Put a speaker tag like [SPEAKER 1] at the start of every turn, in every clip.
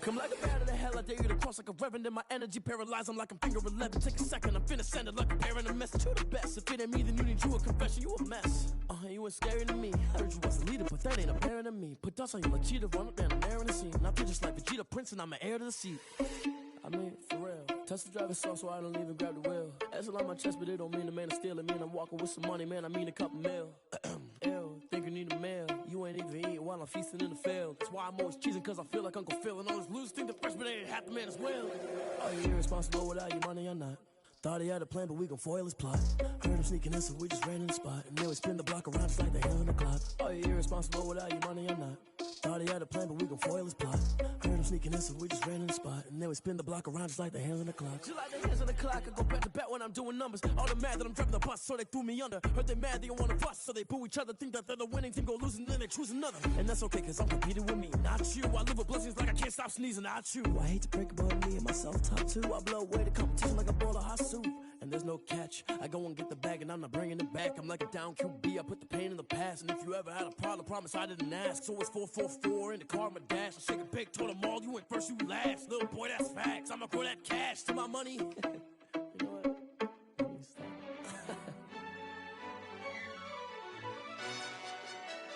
[SPEAKER 1] Come like a bat of the hell, I dare you to cross like a reverend in my energy paralyzed. I'm like I'm finger 11, take a second, I'm finna send it like a parent a message to the best. If it ain't me, then you need you a confession, you a mess. You ain't scary to me. Heard you was a leader, but that ain't apparent to me. Put dust on you like cheetah, run up down the air in the scene. I feel just like Vegeta Prince and I'm an heir to the seat. I mean, for real. Touch the driver's soft so I don't even grab the wheel. That's on my chest, but it don't mean the man is stealing. Mean I'm walking with some money, man, I mean a couple mil. Ew, think you need a meal. You ain't even eating while I'm feasting in the field. That's why I'm always cheesing, cause I feel like Uncle Phil. And all those losers think the freshman ain't half the man as well. Are you irresponsible without your money or not? Thought he had a plan, but we gon' foil his plot. Heard him sneaking in, so we just ran in the spot. And then we spin the block around just like the hell in the clock. Are you irresponsible without your money or not? Thought he had a plan, but we gon' foil his plot. Heard him sneaking in, so we just ran in the spot. And then we spin the block around just like the hands on the clock. Just like the hands on the clock, I go back to back when I'm doing numbers. All the mad that I'm driving the bus, so they threw me under. Heard they mad, they don't wanna bust, so they boo each other. Think that they're the winning team, go losing, then they choose another. And that's okay, cause I'm competing with me, not you. I live with blessings like I can't stop sneezing, not you. I hate to break it, but me and myself top two. I blow away the competition like a bowl of hot soup. And there's no catch, I go and get the bag and I'm not bringing it back. I'm like a down QB, I put the pain in the past. And if you ever had a problem, promise I didn't ask. So it's 444 in the car, my dash. I shake a big, told them all, you ain't first, you last. Little boy, that's facts, I'ma grow that cash to my money. You know what? Let me stop.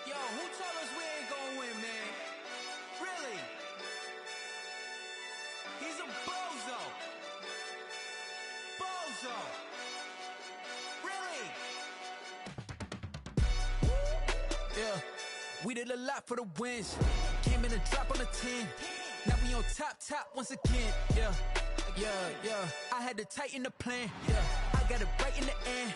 [SPEAKER 2] Yo, who told us we ain't gonna win, man? Really? He's a bozo. Bozo. Really? Yeah, we did a lot for the wins. Came in a drop on a 10. Now we on top once again. Yeah. I had to tighten the plan. Yeah, I got it right in the end.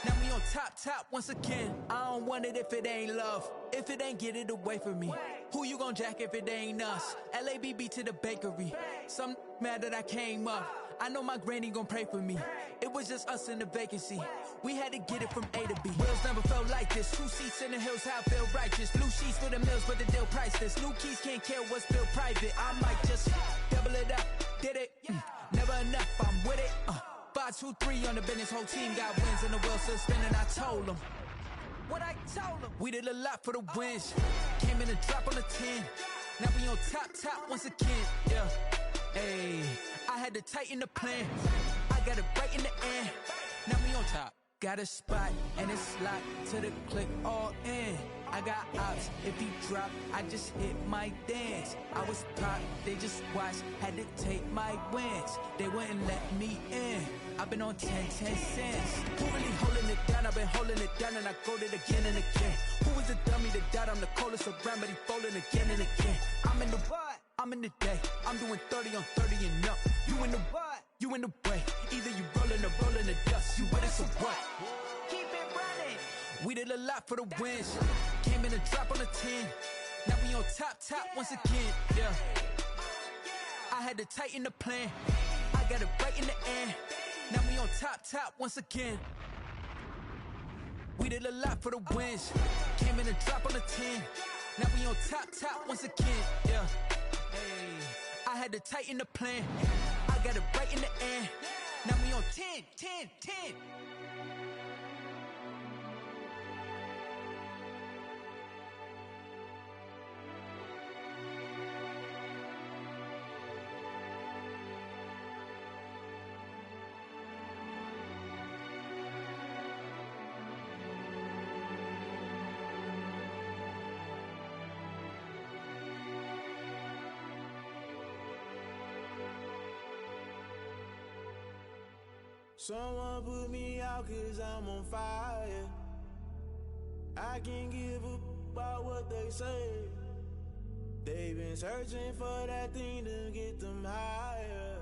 [SPEAKER 2] Now we on top once again. I don't want it if it ain't love. If it ain't, get it away from me. Who you gon' jack if it ain't us? LABB to the bakery. Some mad that I came up. I know my granny gon' pray for me. It was just us in the vacancy. We had to get it from A to B. Wheels never felt like this. 2 seats in the hills, how I feel righteous. Blue sheets for the mills, but the deal priceless. New keys can't care what's built private. I might just double it up. Did it? Never enough, I'm with it. 5, 2, 3 on the business. Whole team got wins and the wheels still spinning. I told them what I told them. We did a lot for the wins. Came in a drop on a 10. Now we on top once again. Yeah. Hey, I had to tighten the plan. I got it right in the end. Now we on top. Got a spot and it's locked to the click all in. I got ops, if he drop, I just hit my dance. I was pop, they just watched, had to take my wins. They wouldn't let me in. I've been on 10 cents. Who really holding it down? I've been holding it down and I go it again and again. Who was the dummy that died? I'm the coldest around, but he folding again and again. I'm in the what? I'm in the day. I'm doing 30 on 30 and up. You in the what? You in the way. Either you rolling or rolling the dust. You with us or what? Keep it running. We did a lot for the wins. Came in a drop on a 10. Now we on top once again. Yeah. I had to tighten the plan. I got it right in the end. Now we on top once again. We did a lot for the wins. Came in a drop on a 10. Now we on top once again. Yeah. Hey, I had to tighten the plan. I got it right in the end. Now we on 10.
[SPEAKER 3] Someone put me out cause I'm on fire. I can't give up about what they say. They've been searching for that thing to get them higher.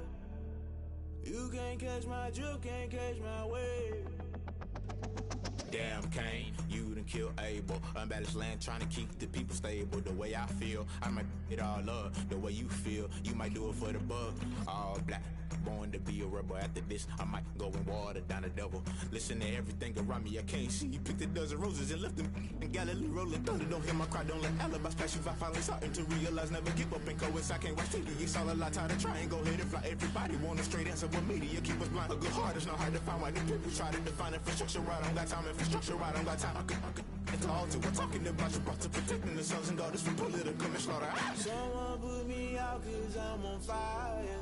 [SPEAKER 3] You can't catch my drift, can't catch my wave.
[SPEAKER 4] Damn Kane, you done killed Abel. Unbalanced land trying to keep the people stable. The way I feel, I might it all up. The way you feel, you might do it for the buck. All black, born to be a rebel. After this, I might go and water down the devil. Listen to everything around me, I can't see. You picked a dozen roses and left them in Galilee rolling thunder. Don't hear my cry, don't let alibis pass you. I finally starting to realize, never give up and coast. I can't watch TV, it's all a lot. Time to try and go ahead and fly. Everybody want a straight answer with media, keep us blind. A good heart is not hard to find. Why the people try to define infrastructure right? I don't got time, infrastructure right, I don't got time. I could it's all to we're talking about you, brought to protecting the sons and daughters from political and slaughter.
[SPEAKER 3] Someone put me out out cause I'm on fire.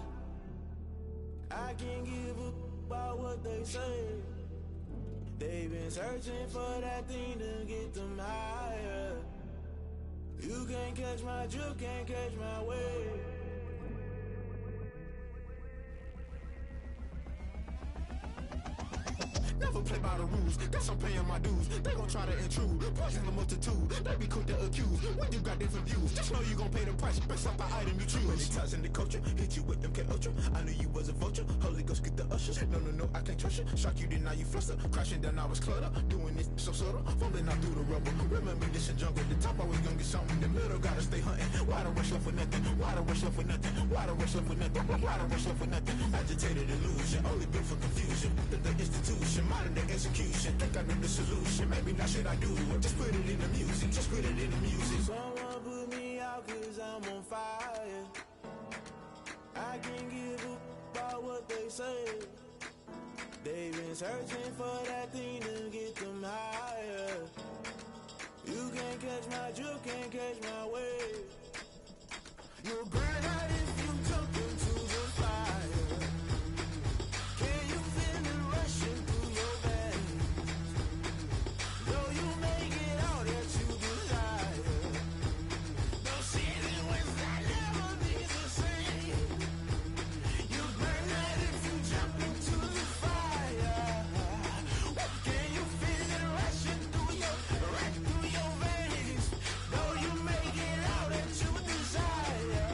[SPEAKER 3] I can't give up about what they say. They've been searching for that thing to get them higher. You can't catch my drift, can't catch my wave.
[SPEAKER 4] Never play by the rules, guess I'm paying my dues. They gon' try to intrude, poison the multitude. They be quick to accuse, when you got different views. Just know you gon' pay the price, based off the item you choose. Many times in the culture, hit you with them K Ultra. I knew you was a vulture, Holy Ghost get the ushers. No, I can't trust you. Shock you, then now you fluster. Crashing down, I was clutter. Doing this so subtle, fumbling out through the rubble. Remember this in jungle, the top always gonna get something. The middle gotta stay hunting. Why the rush left for nothing? Why the rush left for nothing? Why the rush left for nothing? Why the rush left for nothing? Agitated illusion, only built for confusion. The institution, modern day execution. Think I know the solution. Maybe not should I do it? Just put it in the music. Just put it in the music.
[SPEAKER 3] Someone put me out cause I'm on fire. I can't give up about what they say. They've been searching for that thing to get them higher. You can't catch my drift, can't catch my wave. You'll burn out if you jump into the fire. Can you feel it rushing through your veins? Though you make it all that you desire. No city was that never be the same. You burn out if you jump into the fire. Can you feel it rushing through your veins? Though you make it all that you desire.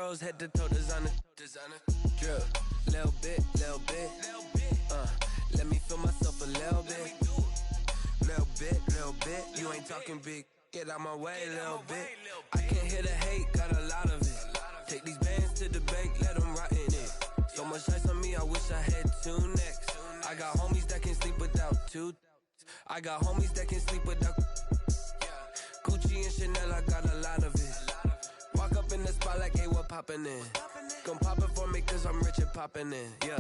[SPEAKER 5] girls head to toe designer. Drip, little bit. Let me feel myself a little bit. Little bit. You ain't talking big. Get out my way, little bit. I can't hear the hate, got a lot of it. Take these bands to the bank, let them rot in it. So much ice on me, I wish I had 2 necks. I got homies that can sleep without 2. I got homies that can sleep without Gucci and Chanel, I got a lot of it. Walk up in the spot like, hey, what poppin' in? Come pop it for me, cause I'm rich and poppin' in. Yeah,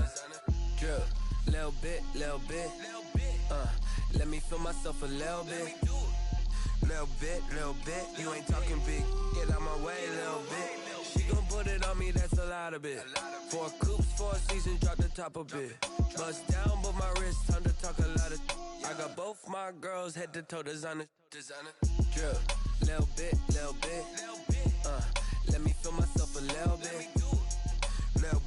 [SPEAKER 5] drip, little bit. Let me feel myself a little bit. Little bit. You ain't talking big. Get out my way, little bit. She gon' put it on me, that's a lot of it. 4 coops, 4 seasons, drop the top a bit. Bust down, but my wrist, time to talk a lot of. I got both my girls head to toe designer. Drip, little bit. Let me feel myself a little bit. Little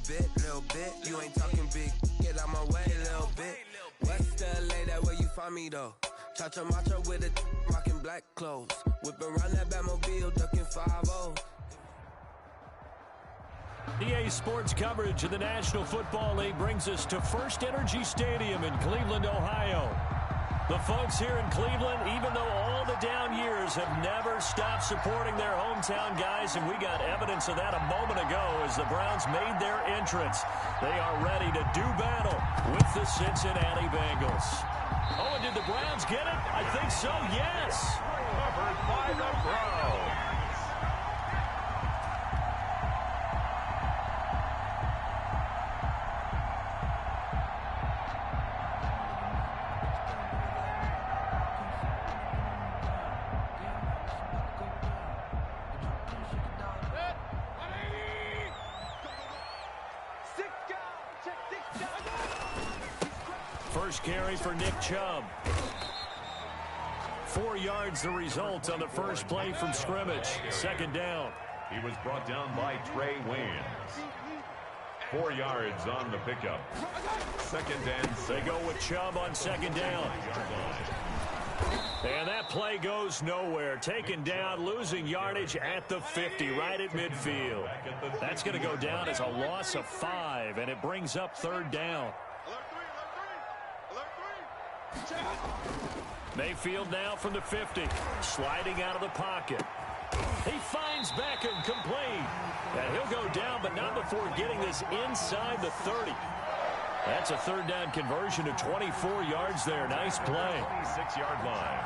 [SPEAKER 5] bit. You ain't talking big. Get out my way, little bit. West LA, that where you find me though. Cha-cha macha with it, rocking black clothes. Whip around that Batmobile, ducking 5-0.
[SPEAKER 6] EA Sports coverage of the National Football League brings us to First Energy Stadium in Cleveland, Ohio. The folks here in Cleveland, even though all the down years, have never stopped supporting their hometown guys, and we got evidence of that a moment ago as the Browns made their entrance. They are ready to do battle with the Cincinnati Bengals. Oh, and did the Browns get it? I think so, yes.
[SPEAKER 7] Covered by the Browns.
[SPEAKER 6] First carry for Nick Chubb. 4 yards the result on the first play from scrimmage. Second down.
[SPEAKER 7] He was brought down by Trey Waynes. 4 yards on the pickup. Second and 6.
[SPEAKER 6] They go with Chubb on second down. And that play goes nowhere. Taken down, losing yardage at the 50, right at midfield. That's going to go down as a loss of 5, and it brings up third down. Mayfield now from the 50, sliding out of the pocket. He finds Beckham complete. And he'll go down, but not before getting this inside the 30. That's a third down conversion to 24 yards there. Nice play.
[SPEAKER 7] 26-yard line.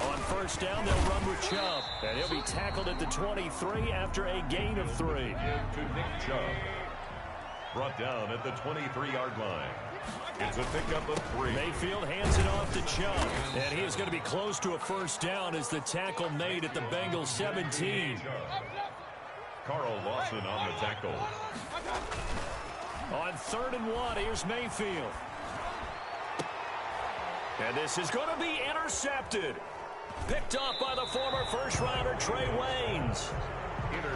[SPEAKER 6] On first down, they'll run with Chubb. And he'll be tackled at the 23 after a gain of 3.
[SPEAKER 7] To Nick Chubb. Brought down at the 23-yard line. It's a pickup of 3.
[SPEAKER 6] Mayfield hands it off to Chubb. And he is going to be close to a first down as the tackle made at the Bengals 17.
[SPEAKER 7] Carl Lawson on the tackle.
[SPEAKER 6] On 3rd and 1, here's Mayfield. And this is going to be intercepted. Picked off by the former first-rounder Trey Waynes.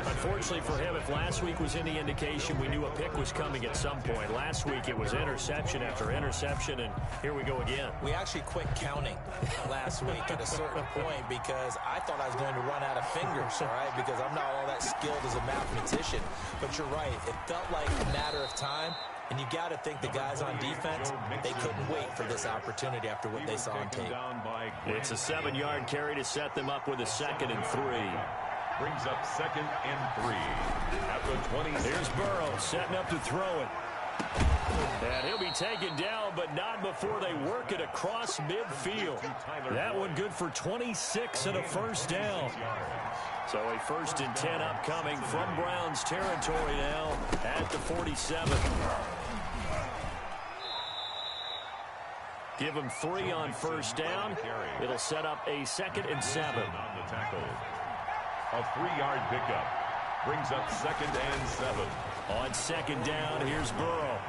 [SPEAKER 6] Unfortunately for him, if last week was any indication, we knew a pick was coming at some point. Last week it was interception after interception, and here we go again.
[SPEAKER 8] We actually quit counting last week at a certain point because I thought I was going to run out of fingers, all right, because I'm not all that skilled as a mathematician. But you're right. It felt like a matter of time, and you got to think the guys on defense, they couldn't wait for this opportunity after what they saw on tape.
[SPEAKER 6] It's a 7-yard carry to set them up with a 2nd and 3.
[SPEAKER 7] Brings up 2nd and 3 at the 20.
[SPEAKER 6] Here's Burrow setting up to throw it. And he'll be taken down, but not before they work it across midfield. That one good for 26 and a first down. So a 1st and 10 upcoming from Browns territory now at the 47. Give them 3 on first down. It'll set up a 2nd and 7.
[SPEAKER 7] On the tackle. A 3-yard pickup. Brings up 2nd and 7.
[SPEAKER 6] On second down, here's Burrow.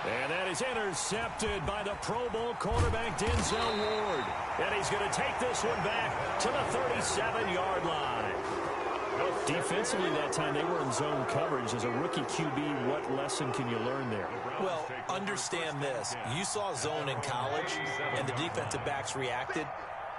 [SPEAKER 6] And that is intercepted by the Pro Bowl quarterback Denzel Ward. And he's going to take this one back to the 37-yard line. Defensively that time, they were in zone coverage. As a rookie QB, what lesson can you learn there?
[SPEAKER 8] Well, understand this. You saw zone in college, and the defensive backs reacted.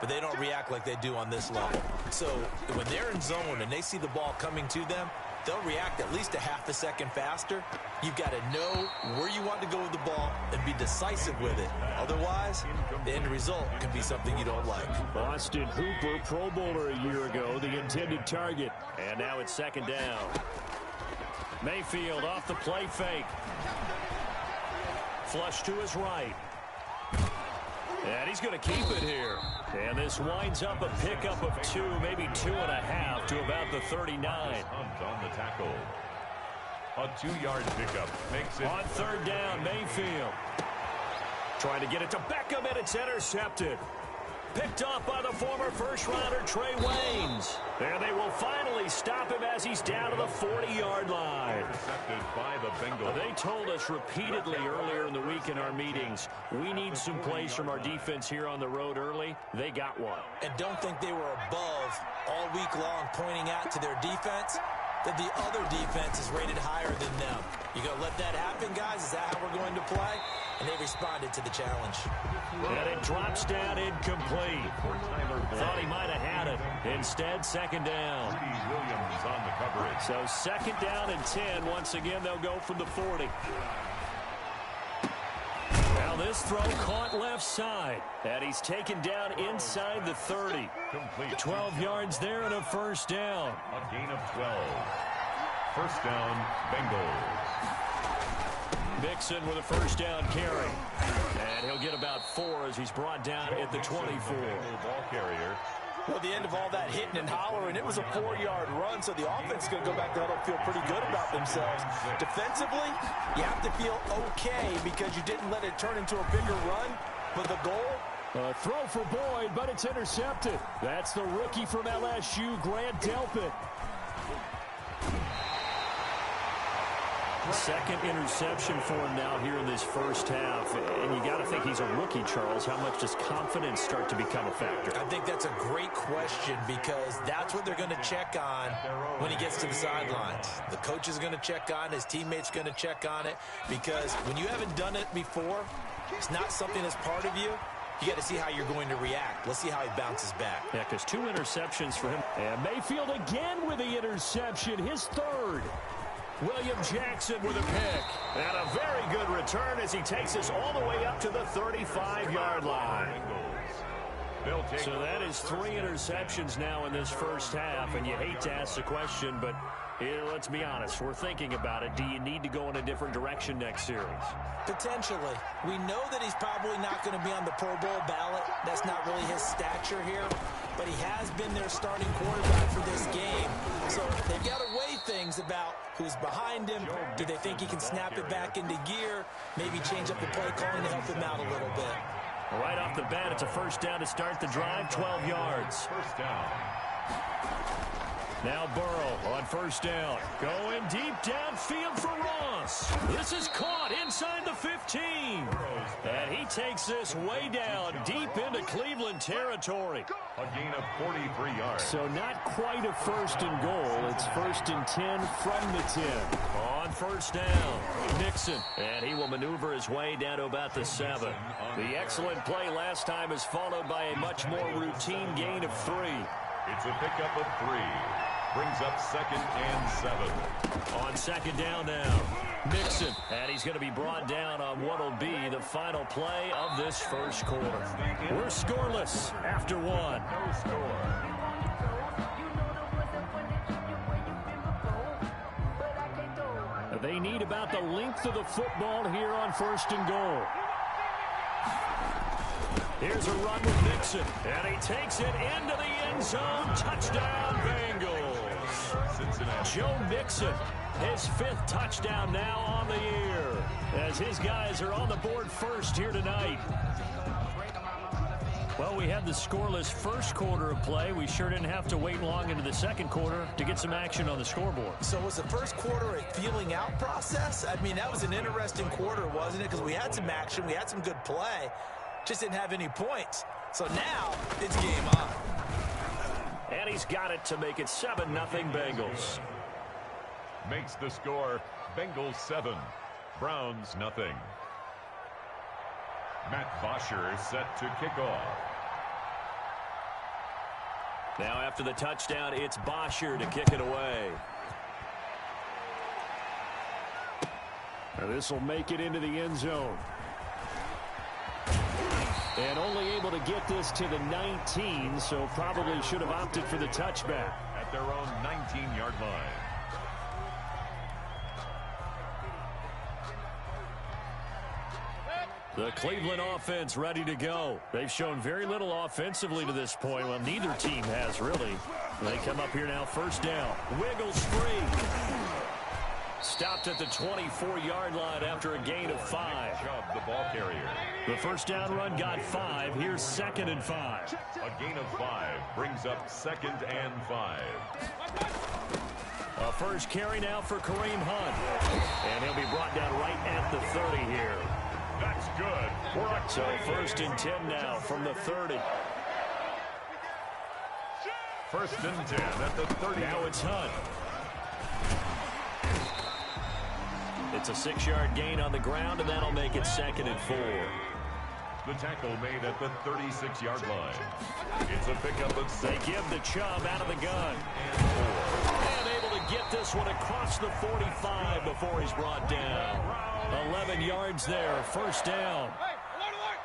[SPEAKER 8] but they don't react like they do on this level. So when they're in zone and they see the ball coming to them, they'll react at least a half a second faster. You've got to know where you want to go with the ball and be decisive with it. Otherwise, the end result can be something you don't like.
[SPEAKER 6] Austin Hooper, Pro Bowler a year ago, the intended target. And now it's second down. Mayfield off the play fake. Flush to his right. And he's going to keep it here. And this winds up a pickup of 2, maybe 2.5 to about the 39.
[SPEAKER 7] Hunt on the tackle. A 2-yard pickup makes it.
[SPEAKER 6] On third down, Mayfield. Trying to get it to Beckham, and it's intercepted. Picked off by the former first-rounder Trey Waynes. And they will finally stop him as he's down to the 40-yard line.
[SPEAKER 7] Intercepted by the Bengals.
[SPEAKER 6] They told us repeatedly earlier in the week in our meetings, we need some plays from our defense here on the road early. They got one.
[SPEAKER 8] And don't think they were above all week long pointing out to their defense that the other defense is rated higher than them. You going to let that happen, guys? Is that how we're going to play? And they responded to the challenge.
[SPEAKER 6] And it drops down incomplete. Thought he might have had it. Instead, second down.
[SPEAKER 7] Williams on the coverage.
[SPEAKER 6] So second down and 10. Once again, they'll go from the 40. Now this throw caught left side. And he's taken down inside the 30.
[SPEAKER 7] Complete.
[SPEAKER 6] 12 yards there and a first down.
[SPEAKER 7] A gain of 12. First down, Bengals.
[SPEAKER 6] Mixon with a first down carry. And he'll get about 4 as he's brought down at the 24.
[SPEAKER 7] Ball carrier.
[SPEAKER 8] Well, the end of all that hitting and hollering, it was a 4-yard run, so the offense is going to go back to huddle, feel pretty good about themselves. Defensively, you have to feel okay because you didn't let it turn into a bigger run, but the goal?
[SPEAKER 6] A throw for Boyd, but it's intercepted. That's the rookie from LSU, Grant Delpit. Second interception for him now here in this first half. And you got to think he's a rookie, Charles. How much does confidence start to become a factor?
[SPEAKER 8] I think that's a great question because that's what they're going to check on when he gets to the sidelines. The coach is going to check on it. His teammates going to check on it because when you haven't done it before, it's not something that's part of you. You got to see how you're going to react. Let's see how he bounces back.
[SPEAKER 6] Yeah, because 2 interceptions for him. And Mayfield again with the interception, his third. William Jackson with a pick. And a very good return as he takes us all the way up to the 35-yard line. So that is 3 interceptions now in this first half. And you hate to ask the question, but let's be honest. We're thinking about it. Do you need to go in a different direction next series?
[SPEAKER 8] Potentially. We know that he's probably not going to be on the Pro Bowl ballot. That's not really his stature here. But he has been their starting quarterback for this game. So they've got to weigh things about who's behind him. Do they think he can snap it back into gear? Maybe change up the play calling to help him out a little bit.
[SPEAKER 6] Right off the bat, it's a first down to start the drive, 12 yards.
[SPEAKER 7] First down.
[SPEAKER 6] Now Burrow on first down. Going deep downfield for Ross. This is caught inside the 15. And he takes this way down deep into Cleveland territory.
[SPEAKER 7] A gain of 43 yards.
[SPEAKER 6] So not quite a first and goal. It's first and 10 from the 10. On first down, Mixon. And he will maneuver his way down to about the 7. The excellent play last time is followed by a much more routine gain of 3.
[SPEAKER 7] It's a pickup of 3. Brings up second and 7.
[SPEAKER 6] On second down now, Mixon. And he's going to be brought down on what will be the final play of this first quarter. We're scoreless after 1.
[SPEAKER 7] No score.
[SPEAKER 6] They need about the length of the football here on first and goal. Here's a run with Mixon, and he takes it into the end zone. Touchdown, Bengals.
[SPEAKER 7] Cincinnati.
[SPEAKER 6] Joe Mixon, his 5th touchdown now on the year, as his guys are on the board first here tonight. Well, we had the scoreless first quarter of play. We sure didn't have to wait long into the second quarter to get some action on the scoreboard.
[SPEAKER 8] So was the first quarter a feeling out process? I mean, that was an interesting quarter, wasn't it? Because we had some action, we had some good play. Just didn't have any points. So now, it's game on.
[SPEAKER 6] And he's got it to make it 7-0 Bengals.
[SPEAKER 7] Makes the score Bengals 7, Browns nothing. Matt Bosher is set to kick off.
[SPEAKER 6] Now after the touchdown, it's Bosher to kick it away. This will make it into the end zone. And only able to get this to the 19, so probably should have opted for the touchback.
[SPEAKER 7] At their own 19-yard line.
[SPEAKER 6] The Cleveland offense ready to go. They've shown very little offensively to this point. Well, neither team has really. They come up here now, first down. Wiggles free. Stopped at the 24-yard line after a gain of 5.
[SPEAKER 7] The ball carrier.
[SPEAKER 6] The first down run got 5. Here's 2nd and 5.
[SPEAKER 7] A gain of 5 brings up 2nd and 5.
[SPEAKER 6] A first carry now for Kareem Hunt. And he'll be brought down right at the 30 here.
[SPEAKER 7] That's good.
[SPEAKER 6] So 1st and 10 now from the 30.
[SPEAKER 7] 1st and 10 at the 30.
[SPEAKER 6] Now it's Hunt. It's a 6-yard gain on the ground, and that'll make it 2nd and 4.
[SPEAKER 7] The tackle made at the 36-yard line. It's a pickup of 6.
[SPEAKER 6] They give the Chubb out of the gun. And able to get this one across the 45 before he's brought down. 11 yards there, first down.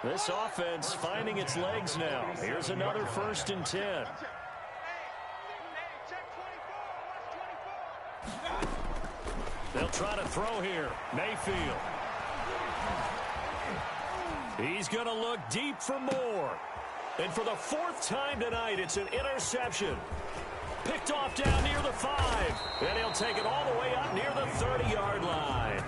[SPEAKER 6] This offense finding its legs now. Here's another 1st and 10. They'll try to throw here. Mayfield. He's going to look deep for more. And for the 4th time tonight, it's an interception. Picked off down near the 5. And he'll take it all the way up near the 30-yard line.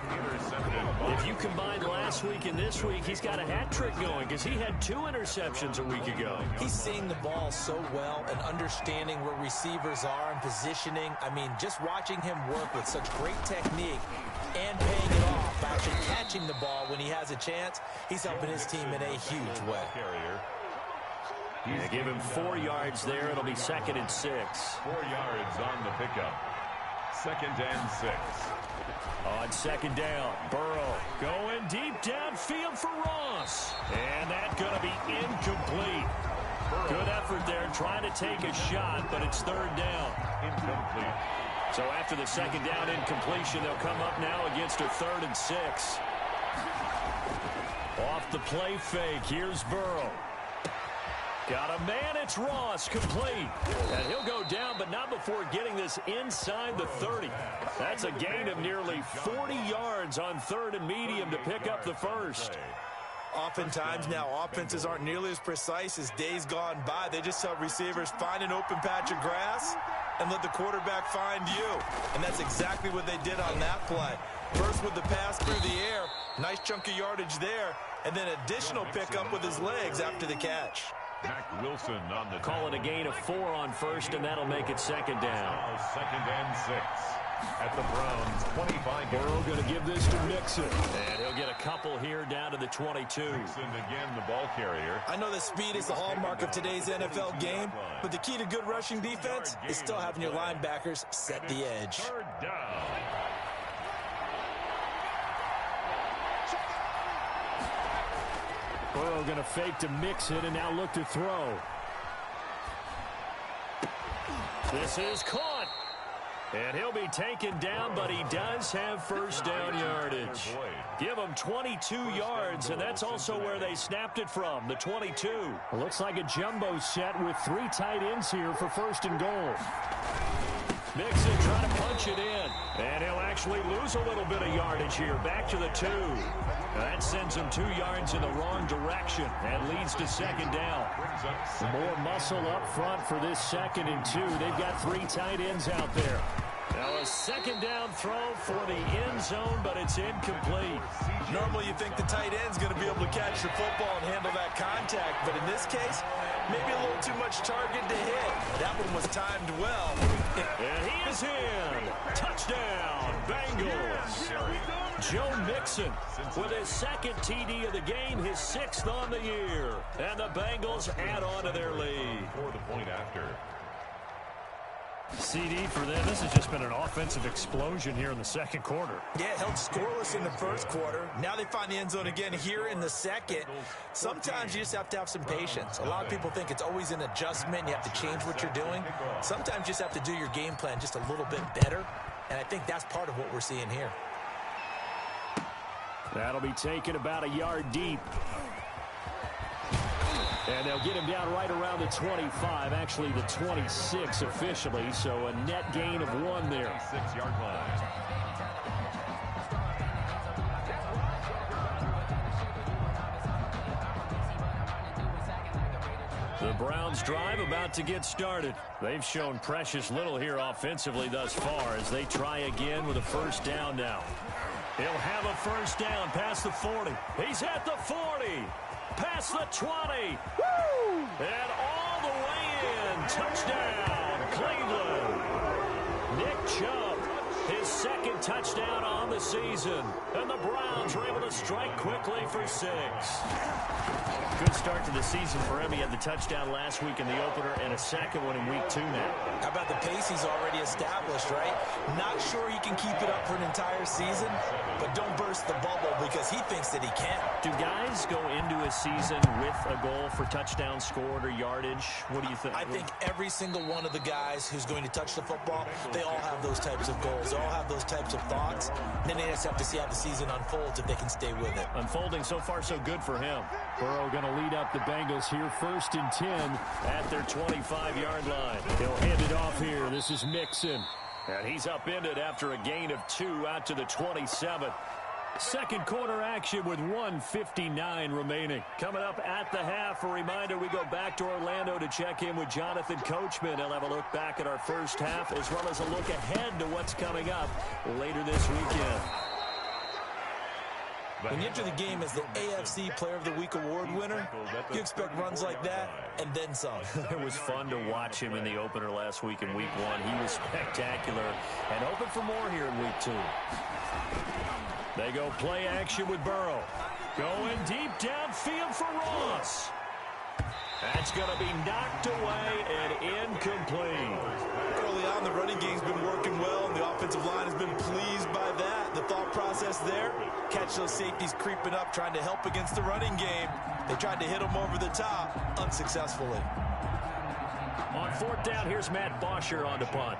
[SPEAKER 6] If you combine last week and this week, he's got a hat trick going because he had 2 interceptions a week ago.
[SPEAKER 8] He's seeing the ball so well and understanding where receivers are and positioning. I mean, just watching him work with such great technique and paying it off by actually catching the ball when he has a chance, he's helping his team in a huge way.
[SPEAKER 6] They give him 4 yards there. It'll be 2nd and 6.
[SPEAKER 7] 4 yards on the pickup. 2nd and 6.
[SPEAKER 6] On 2nd down, Burrow going deep downfield for Ross. And that's going to be incomplete. Good effort there trying to take a shot, but it's 3rd down.
[SPEAKER 7] Incomplete.
[SPEAKER 6] So after the 2nd down incompletion, they'll come up now against a 3rd and 6. Off the play fake, here's Burrow. Got a man, it's Ross, complete. And he'll go down, but not before getting this inside the 30. That's a gain of nearly 40 yards on 3rd and medium to pick up the 1st.
[SPEAKER 8] Oftentimes now, offenses aren't nearly as precise as days gone by. They just help receivers find an open patch of grass and let the quarterback find you. And that's exactly what they did on that play. First with the pass through the air, nice chunk of yardage there, and then additional pickup with his legs after the catch.
[SPEAKER 7] Mac Wilson on the
[SPEAKER 6] calling a gain of 4 on 1st, and that'll make it 2nd down.
[SPEAKER 7] Now 2nd and 6 at the Browns 25.
[SPEAKER 6] Burrow going to give this to Mixon, and he'll get a couple here down to the 22.
[SPEAKER 7] Mixon again, the ball carrier.
[SPEAKER 8] I know that speed is the hallmark of today's NFL game, but the key to good rushing defense is still having your linebackers set the edge.
[SPEAKER 7] 3rd down.
[SPEAKER 6] Burrow going to fake to Mixon and now look to throw. This is caught. And he'll be taken down, but he does have 1st down yardage. Give him 22 yards, and that's also where they snapped it from, the 22. It looks like a jumbo set with 3 tight ends here for 1st and goal. Mixon trying to punch it in, and he'll actually lose a little bit of yardage here, back to the 2. That sends him 2 yards in the wrong direction and leads to 2nd down. More muscle up front for this 2nd and 2. They've got 3 tight ends out there. Now a 2nd down throw for the end zone, but it's incomplete.
[SPEAKER 8] Normally you think the tight end's going to be able to catch the football and handle that contact, but in this case, maybe a little too much target to hit. That one was timed well.
[SPEAKER 6] And he is in. Touchdown, Bengals. Joe Mixon with his 2nd TD of the game, his 6th on the year. And the Bengals add on to their lead.
[SPEAKER 7] For the point after.
[SPEAKER 6] CD for them. This has just been an offensive explosion here in the second quarter.
[SPEAKER 8] Yeah, held scoreless in the first quarter. Now they find the end zone again here in the second. Sometimes you just have to have some patience. A lot of people think it's always an adjustment. You have to change what you're doing. Sometimes you just have to do your game plan just a little bit better. And I think that's part of what we're seeing here.
[SPEAKER 6] That'll be taken about a yard deep. And they'll get him down right around the 25, actually the 26 officially, so a net gain of 1 there.
[SPEAKER 7] 6-yard line.
[SPEAKER 6] The Browns drive about to get started. They've shown precious little here offensively thus far as they try again with a first down now. He'll have a first down past the 40. He's at the 40. Past the 20. Woo! And all the way in. Touchdown, Cleveland. Nick Chubb, his second touchdown on the season. And the Browns are able to strike quickly for 6. Good start to the season for him. He had the touchdown last week in the opener and a second one in week 2 now.
[SPEAKER 8] How about the pace he's already established, right? Not sure he can keep it up for an entire season, but don't burst the bubble because he thinks that he can.
[SPEAKER 6] Do guys go into a season with a goal for touchdown scored or yardage? What do you think?
[SPEAKER 8] I think every single one of the guys who's going to touch the football, they all have those types of goals. They all have those types of thoughts. Then they just have to see how the season unfolds if they can stay with it.
[SPEAKER 6] Unfolding so far so good for him. Burrow going to lead up the Bengals here, 1st and 10 at their 25-yard line. He'll hand it off here. This is Mixon. And he's upended after a gain of 2 out to the 27. Second quarter action with 1:59 remaining. Coming up at the half, a reminder we go back to Orlando to check in with Jonathan Coachman. He'll have a look back at our first half as well as a look ahead to what's coming up later this weekend.
[SPEAKER 8] When you enter the game as the AFC Player of the Week award winner, you expect runs like that and then some.
[SPEAKER 6] It was fun to watch him in the opener last week in week 1. He was spectacular and open for more here in week 2. They go play action with Burrow. Going deep downfield for Ross. That's going to be knocked away and incomplete.
[SPEAKER 8] Early on, the running game's been working well, and the offensive line has been pleased by that. The thought process there, catch those safeties creeping up, trying to help against the running game. They tried to hit them over the top, unsuccessfully.
[SPEAKER 6] On 4th down, here's Matt Bosher on the punt.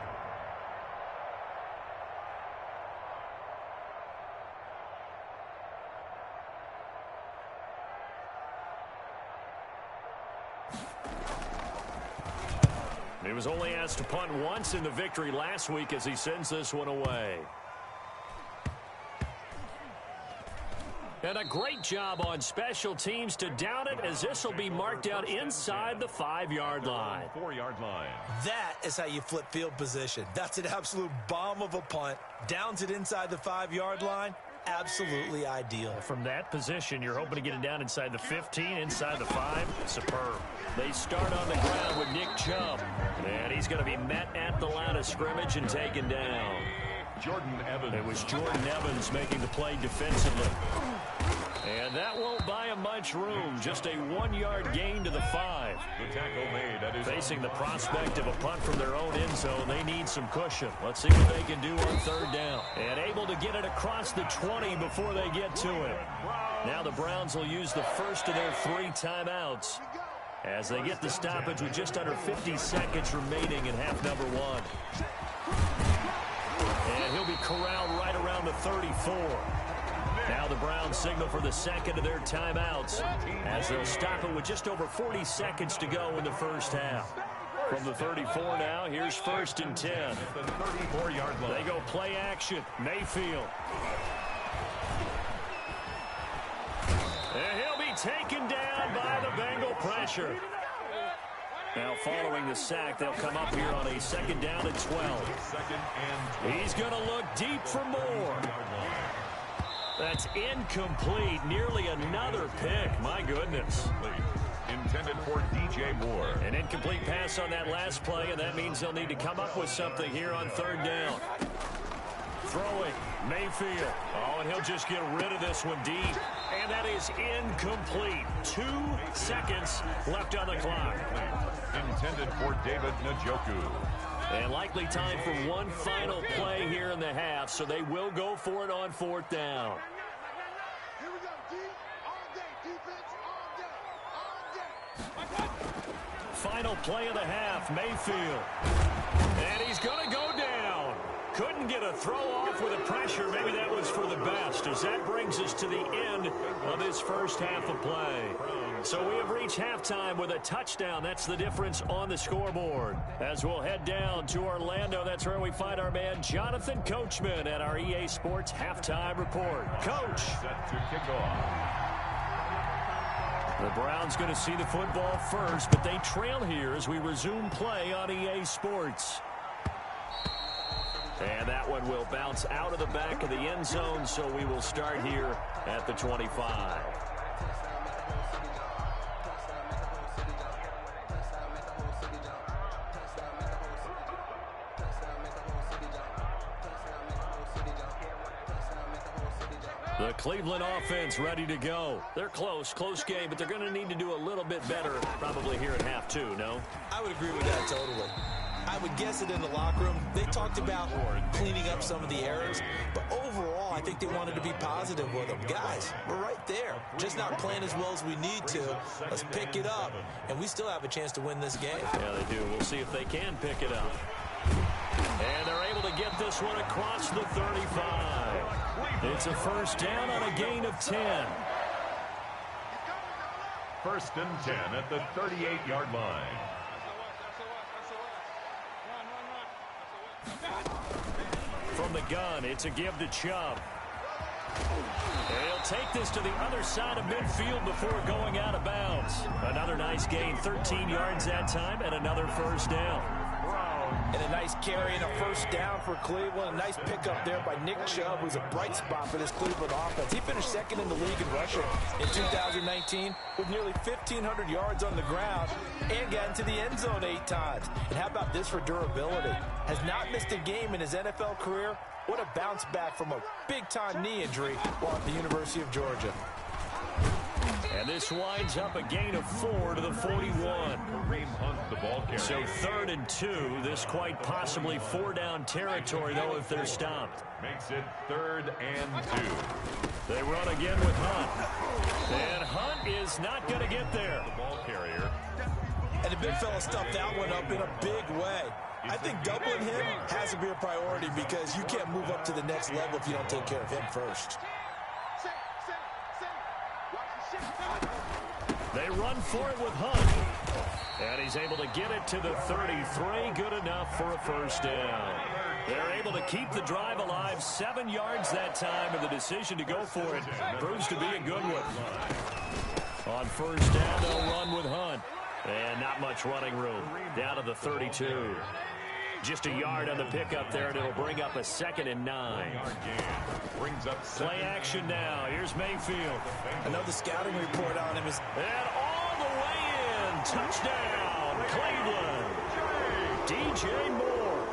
[SPEAKER 6] He was only asked to punt once in the victory last week as he sends this one away. And a great job on special teams to down it as this will be marked out inside the 5-yard line.
[SPEAKER 7] 4-yard line.
[SPEAKER 8] That is how you flip field position. That's an absolute bomb of a punt. Downs it inside the 5-yard line. Absolutely ideal.
[SPEAKER 6] From that position, you're hoping to get it down inside the 15, inside the 5. Superb. They start on the ground with Nick Chubb. And he's going to be met at the line of scrimmage and taken down.
[SPEAKER 7] Jordan Evans.
[SPEAKER 6] It was Jordan Evans making the play defensively. And that won't buy him much room. Just a 1-yard gain to the 5.
[SPEAKER 7] The tackle made at his
[SPEAKER 6] Facing the prospect of a punt from their own end zone, they need some cushion. Let's see what they can do on 3rd down. And able to get it across the 20 before they get to it. Now the Browns will use the first of their 3 timeouts as they get the stoppage with just under 50 seconds remaining in half number 1. And he'll be corralled right around the 34. Now the Browns signal for the second of their timeouts as they'll stop it with just over 40 seconds to go in the first half. From the 34 now, here's 1st and 10.
[SPEAKER 7] The 34-yard line.
[SPEAKER 6] They go play action. Mayfield. And he'll be taken down by the Bengal pressure. Now following the sack, they'll come up here on a 2nd down and 12.
[SPEAKER 7] 2nd and 12.
[SPEAKER 6] He's going to look deep for more. That's incomplete. Nearly another pick. My goodness.
[SPEAKER 7] Intended for DJ Moore.
[SPEAKER 6] An incomplete pass on that last play, and that means they'll need to come up with something here on 3rd down. Throwing, Mayfield. Oh, and he'll just get rid of this one deep. And that is incomplete. 2 seconds left on the clock.
[SPEAKER 7] Intended for David Njoku.
[SPEAKER 6] And likely time for one final play here in the half, so they will go for it on 4th down.
[SPEAKER 9] Here we go, D. All day. Defense all day. All day.
[SPEAKER 6] Final play of the half, Mayfield. And he's going to go down. Couldn't get a throw off with the pressure. Maybe that was for the best, as that brings us to the end of this first half of play. So we have reached halftime with a touchdown. That's the difference on the scoreboard. As we'll head down to Orlando, that's where we find our man Jonathan Coachman at our EA Sports Halftime Report. Coach.
[SPEAKER 7] Set to kick off.
[SPEAKER 6] The Browns going to see the football first, but they trail here as we resume play on EA Sports. And that one will bounce out of the back of the end zone, so we will start here at the 25. The Cleveland offense ready to go. They're close game, but they're going to need to do a little bit better probably here at half 2, no?
[SPEAKER 8] I would agree with that totally. I would guess it in the locker room. They talked about cleaning up some of the errors, but overall, I think they wanted to be positive with them. Guys, we're right there. Just not playing as well as we need to. Let's pick it up, and we still have a chance to win this game.
[SPEAKER 6] Yeah, they do. We'll see if they can pick it up. And they're able to get this one across the 35. It's a first down on a gain of 10.
[SPEAKER 7] 1st and 10 at the 38-yard line.
[SPEAKER 6] From the gun, it's a give to Chubb. He'll take this to the other side of midfield before going out of bounds. Another nice gain, 13 yards that time, and another first down.
[SPEAKER 8] And a nice carry and a first down for Cleveland. A nice pickup there by Nick Chubb, who's a bright spot for this Cleveland offense. He finished 2nd in the league in rushing in 2019 with nearly 1,500 yards on the ground and got into the end zone 8 times. And how about this for durability? Has not missed a game in his NFL career. What a bounce back from a big-time knee injury while at the University of Georgia.
[SPEAKER 6] And this winds up a gain of 4 to the 41.
[SPEAKER 7] The ball carrier.
[SPEAKER 6] So 3rd and 2. This quite possibly 4-down territory, though, if they're stopped.
[SPEAKER 7] Makes it 3rd and 2.
[SPEAKER 6] They run again with Hunt. And Hunt is not going to get there.
[SPEAKER 7] The ball carrier.
[SPEAKER 8] And the big fella stuffed that one up in a big way. I think doubling him has to be a priority because you can't move up to the next level if you don't take care of him first.
[SPEAKER 6] They run for it with Hunt. And he's able to get it to the 33. Good enough for a first down. They're able to keep the drive alive. 7 yards that time, and the decision to go for it proves to be a good one. On first down, they'll run with Hunt. And not much running room. Down to the 32. Just a yard on the pickup there, and it'll bring up a 2nd and 9.
[SPEAKER 7] Brings up
[SPEAKER 6] play action now. Here's Mayfield.
[SPEAKER 8] Another scouting report on him is...
[SPEAKER 6] And all the way in. Touchdown, Cleveland. DJ Moore.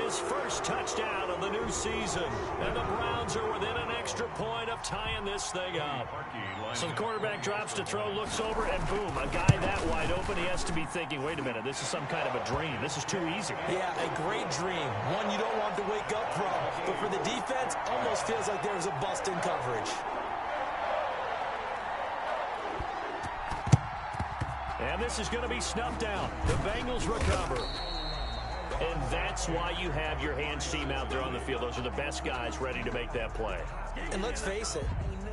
[SPEAKER 6] His first touchdown of the new season. And the Browns are within an extra point of tying this thing up. So the quarterback drops to throw, looks over, and boom, a guy that wide open. He has to be thinking, wait a minute, this is some kind of a dream. This is too easy.
[SPEAKER 8] Yeah, a great dream. One you don't want to wake up from. But for the defense, almost feels like there's a bust in coverage.
[SPEAKER 6] And this is going to be snuffed out. The Bengals recover. And that's why you have your hands team out there on the field. Those are the best guys ready to make that play.
[SPEAKER 8] And let's face it,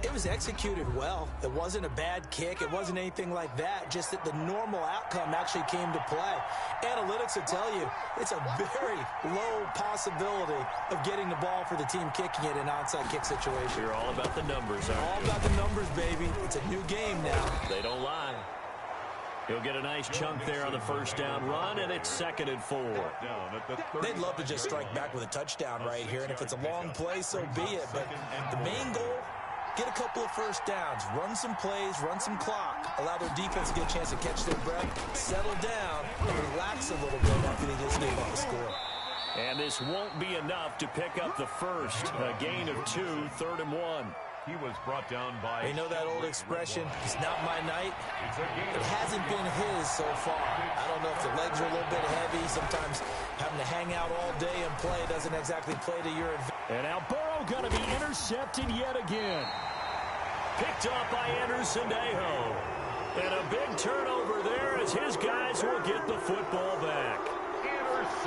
[SPEAKER 8] it was executed well. It wasn't a bad kick. It wasn't anything like that. Just that the normal outcome actually came to play. Analytics will tell you it's a very low possibility of getting the ball for the team kicking it in an onside kick situation.
[SPEAKER 6] You're all about the numbers, aren't you?
[SPEAKER 8] All about the numbers, baby. It's a new game now.
[SPEAKER 6] They don't lie. He'll get a nice chunk there on the first down run, and it's 2nd and 4.
[SPEAKER 8] They'd love to just strike back with a touchdown right here, and if it's a long play, so be it. But the main goal, get a couple of first downs, run some plays, run some clock, allow their defense to get a chance to catch their breath, settle down, and relax a little bit after they just gave up a score.
[SPEAKER 6] And this won't be enough to pick up the first. A gain of 2, 3rd and 1.
[SPEAKER 7] He was brought down by...
[SPEAKER 8] You know that old expression, it's not my night? It hasn't been his so far. I don't know if the legs are a little bit heavy. Sometimes having to hang out all day and play doesn't exactly play to your advantage.
[SPEAKER 6] And now Burrow going to be intercepted yet again. Picked up by Anderson-Dejo. And a big turnover there as his guys will get the football back.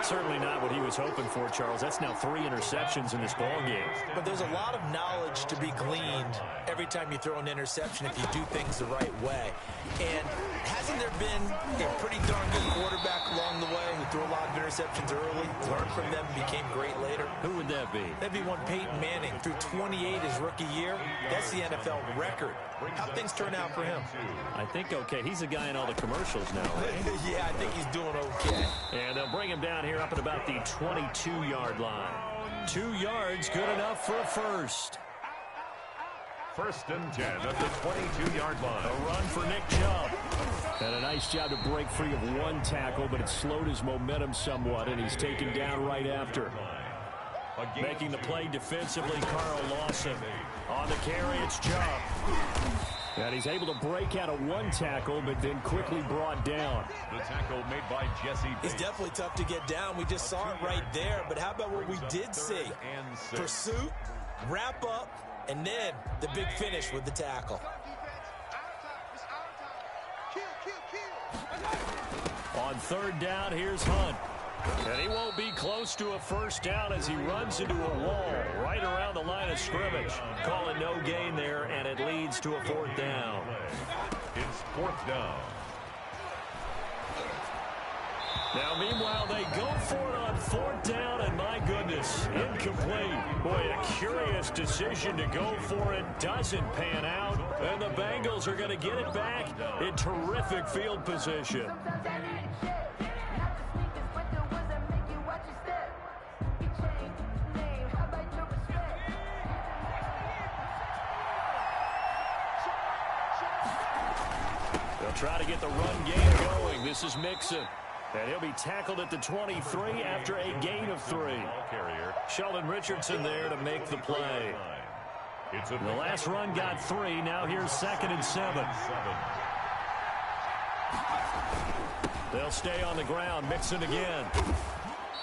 [SPEAKER 6] Certainly not what he was hoping for, Charles. That's now 3 interceptions in this ball game.
[SPEAKER 8] But there's a lot of knowledge to be gleaned every time you throw an interception if you do things the right way. And hasn't there been a pretty darn good quarterback along the way who threw a lot of interceptions early, learned from them, became great later?
[SPEAKER 6] Who would that be?
[SPEAKER 8] That'd be one Peyton Manning. Threw 28 his rookie year. That's the NFL record. How'd things turn out for him?
[SPEAKER 6] I think okay. He's a guy in all the commercials now, right?
[SPEAKER 8] Yeah, I think he's doing okay.
[SPEAKER 6] And they'll bring him down here up at about the 22-yard line. 2 yards, good enough for a first.
[SPEAKER 7] 1st and 10 at the 22-yard line.
[SPEAKER 6] A run for Nick Chubb. And a nice job to break free of 1 tackle, but it slowed his momentum somewhat, and he's taken down right after. Making the play defensively, Carl Lawson. On the carry, it's Chubb. And he's able to break out of 1 tackle, but then quickly brought down.
[SPEAKER 7] The tackle made by Jesse Bates.
[SPEAKER 8] It's definitely tough to get down. We just saw it right there. But how about what we did see? Pursuit, wrap up, and then the big finish with the tackle.
[SPEAKER 6] On 3rd down, here's Hunt. And he won't be close to a first down as he runs into a wall right around the line of scrimmage. Calling no gain there, and it leads to a 4th down.
[SPEAKER 7] It's 4th down.
[SPEAKER 6] Now, meanwhile, they go for it on 4th down, and my goodness, incomplete. Boy, a curious decision to go for it. Doesn't pan out, and the Bengals are going to get it back in terrific field position. Try to get the run game going. This is Mixon. And he'll be tackled at the 23 after a gain of 3. Sheldon Richardson there to make the play. The last run got 3. Now here's 2nd and 7. They'll stay on the ground. Mixon again.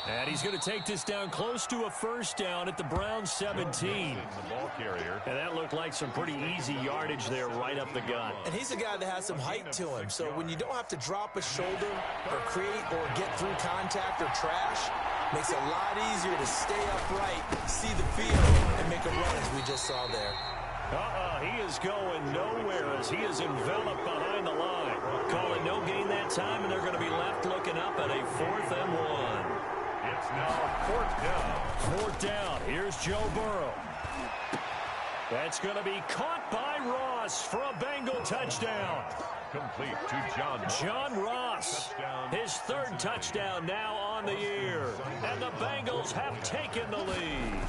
[SPEAKER 6] And he's going to take this down close to a first down at the Browns 17. And that looked like some pretty easy yardage there right up the gut.
[SPEAKER 8] And he's a guy that has some height to him. So when you don't have to drop a shoulder or create or get through contact or trash, makes it a lot easier to stay upright, see the field, and make a run as we just saw there.
[SPEAKER 6] He is going nowhere as he is enveloped behind the line. Calling no gain that time, and they're going to be left looking up at a 4th and 1.
[SPEAKER 7] It's now 4th down.
[SPEAKER 6] 4th down. Here's Joe Burrow. That's going to be caught by Ross for a Bengal touchdown.
[SPEAKER 7] Complete to John Ross.
[SPEAKER 6] John Ross, his 3rd touchdown now on the year. And the Bengals have taken the lead.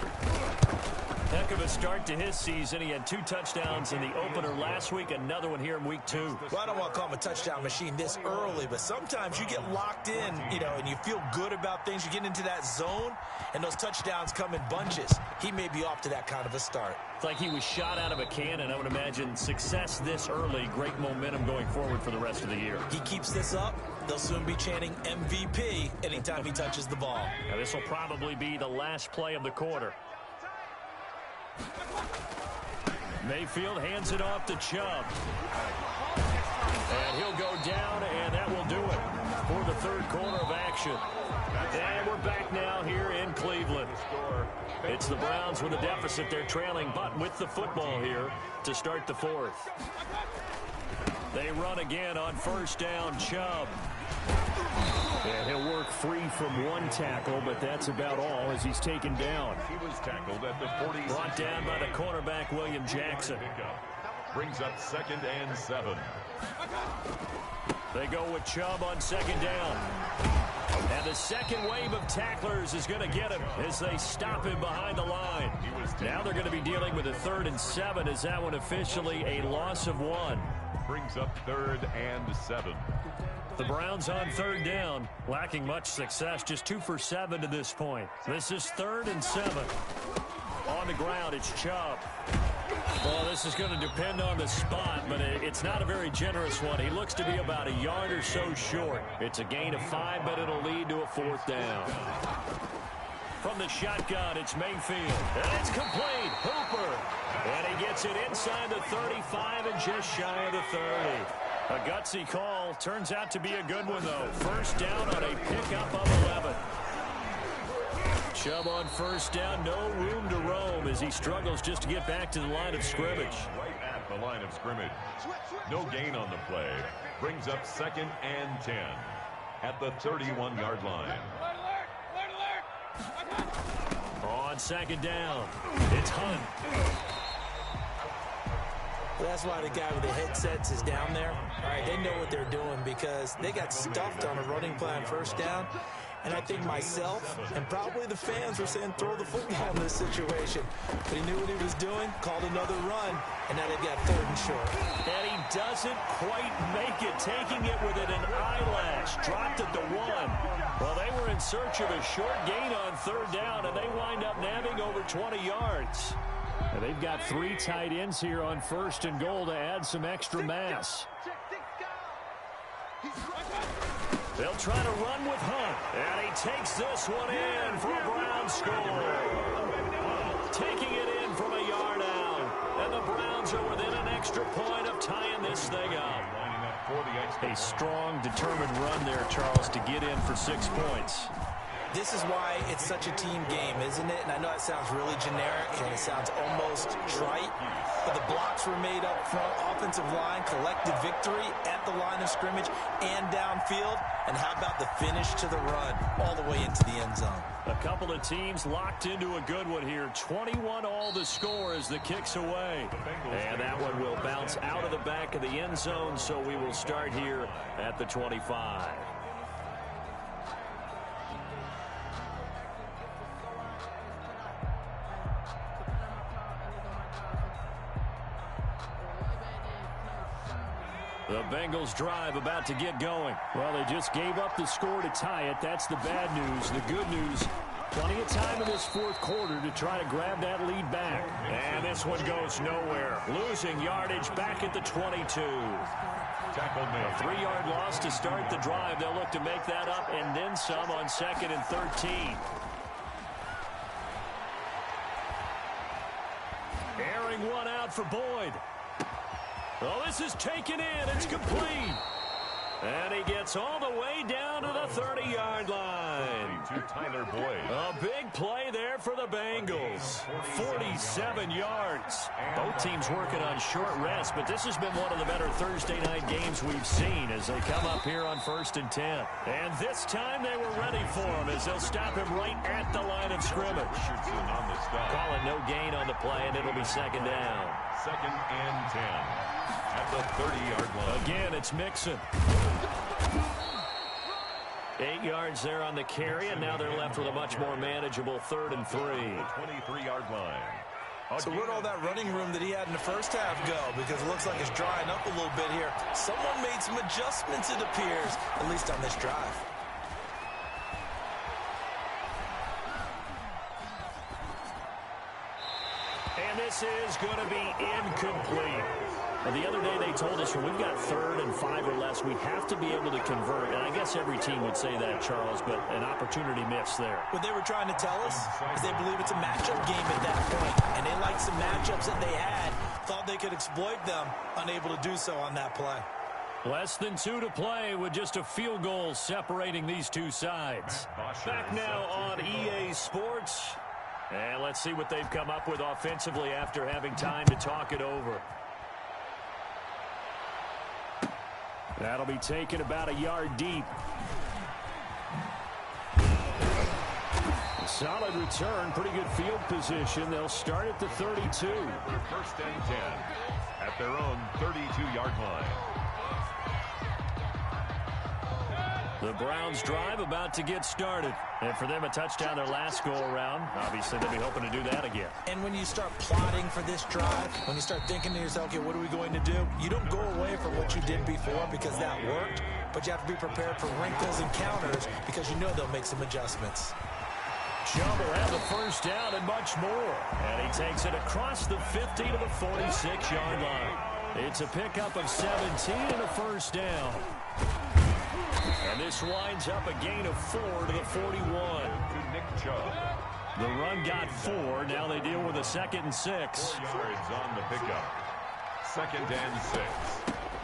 [SPEAKER 6] Heck of a start to his season. He had 2 touchdowns in the opener last week, another one here in week 2.
[SPEAKER 8] Well, I don't want to call him a touchdown machine this early, but sometimes you get locked in, and you feel good about things. You get into that zone, and those touchdowns come in bunches. He may be off to that kind of a start.
[SPEAKER 6] It's like he was shot out of a cannon. I would imagine success this early, great momentum going forward for the rest of the year.
[SPEAKER 8] He keeps this up, they'll soon be chanting MVP anytime he touches the ball.
[SPEAKER 6] Now, this will probably be the last play of the quarter. Mayfield hands it off to Chubb. And he'll go down, and that will do it for the 3rd quarter of action. And we're back now here in Cleveland. It's the Browns with a deficit. They're trailing, but with the football here to start the 4th. They run again on 1st down, Chubb. And he'll work free from 1 tackle, but that's about all as he's taken down.
[SPEAKER 7] He was tackled at the 40.
[SPEAKER 6] Brought down by the cornerback, William Jackson.
[SPEAKER 7] Brings up 2nd and 7.
[SPEAKER 6] They go with Chubb on 2nd down. And the second wave of tacklers is going to get him as they stop him behind the line. Now they're going to be dealing with a 3rd and 7 as that one officially a loss of 1.
[SPEAKER 7] Brings up 3rd and 7.
[SPEAKER 6] The Browns on 3rd down, lacking much success, just 2 for 7 to this point. This is 3rd and 7. On the ground, it's Chubb. Well, this is going to depend on the spot, but it's not a very generous one. He looks to be about a yard or so short. It's a gain of 5, but it'll lead to a 4th down. From the shotgun, it's Mayfield. And it's complete. Hooper. And he gets it inside the 35 and just shy of the 30. A gutsy call. Turns out to be a good one, though. First down on a pickup of 11. Chubb on first down. No room to roam as he struggles just to get back to the line of scrimmage.
[SPEAKER 7] Right at the line of scrimmage. No gain on the play. Brings up 2nd and 10 at the 31-yard line.
[SPEAKER 6] On 2nd down, it's Hunt.
[SPEAKER 8] Well, that's why the guy with the headsets is down there. All right, they know what they're doing because they got stuffed on a running play on first down. And I think myself and probably the fans were saying throw the football in this situation. But he knew what he was doing, called another run, and now they've got 3rd and short.
[SPEAKER 6] And he doesn't quite make it, taking it within an eyelash. Dropped at the 1. Well, they were in search of a short gain on 3rd down, and they wind up nabbing over 20 yards. And they've got 3 tight ends here on 1st and goal to add some extra mass. They'll try to run with Hunt. And he takes this one in for a Browns score. Taking it in from a yard out. And the Browns are within an extra point of tying this thing up. A strong, determined run there, Charles, to get in for 6 points.
[SPEAKER 8] This is why it's such a team game, isn't it? And I know it sounds really generic and it sounds almost trite, but the blocks were made up front, offensive line, collective victory at the line of scrimmage and downfield. And how about the finish to the run all the way into the end zone?
[SPEAKER 6] A couple of teams locked into a good one here. 21 all the score as the kick's away. And that one will bounce out of the back of the end zone, so we will start here at the 25. The Bengals drive about to get going. Well, they just gave up the score to tie it. That's the bad news. The good news, plenty of time in this 4th quarter to try to grab that lead back. And this one goes nowhere. Losing yardage back at the 22. A 3-yard loss to start the drive. They'll look to make that up and then some on 2nd and 13. Airing one out for Boyd. Well, this is taken in. It's complete. And he gets all the way down to the 30-yard line.
[SPEAKER 7] To Tyler Boyd.
[SPEAKER 6] A big play there for the Bengals. 47 yards. Both teams working on short rest, but this has been one of the better Thursday night games we've seen as they come up here on 1st and 10. And this time they were ready for him as they'll stop him right at the line of scrimmage.
[SPEAKER 7] On the stop.
[SPEAKER 6] Calling no gain on the play, and it'll be 2nd down.
[SPEAKER 7] 2nd and 10 at the 30-yard line.
[SPEAKER 6] Again, it's Mixon. 8 yards there on the carry, and now they're left with a much more manageable 3rd and 3.
[SPEAKER 7] 23-yard line.
[SPEAKER 8] So where'd all that running room that he had in the first half go? Because it looks like it's drying up a little bit here. Someone made some adjustments, it appears, at least on this drive.
[SPEAKER 6] And this is going to be incomplete. Well, the other day they told us when we've got 3rd and 5 or less, we have to be able to convert. And I guess every team would say that, Charles, but an opportunity missed there.
[SPEAKER 8] What they were trying to tell us is they believe it's a matchup game at that point. And they liked some matchups that they had, thought they could exploit them, unable to do so on that play.
[SPEAKER 6] Less than 2 to play with just a field goal separating these two sides. Back now on EA Sports. And let's see what they've come up with offensively after having time to talk it over. That'll be taken about a yard deep. A solid return, pretty good field position. They'll start at the 32.
[SPEAKER 7] 1st and 10 at their own 32-yard line.
[SPEAKER 6] The Browns drive about to get started. And for them, a touchdown their last go-around. Obviously, they'll be hoping to do that again.
[SPEAKER 8] And when you start plotting for this drive, when you start thinking to yourself, okay, what are we going to do? You don't go away from what you did before because that worked, but you have to be prepared for wrinkles and counters because you know they'll make some adjustments.
[SPEAKER 6] Chubb will have the first down and much more. And he takes it across the 50 to the 46-yard line. It's a pickup of 17 and a first down. And this winds up a gain of 4 to the 41.
[SPEAKER 7] Nick Chubb.
[SPEAKER 6] The run got 4. Now they deal with a 2nd and 6.
[SPEAKER 7] 4 yards on the pickup. 2nd and 6.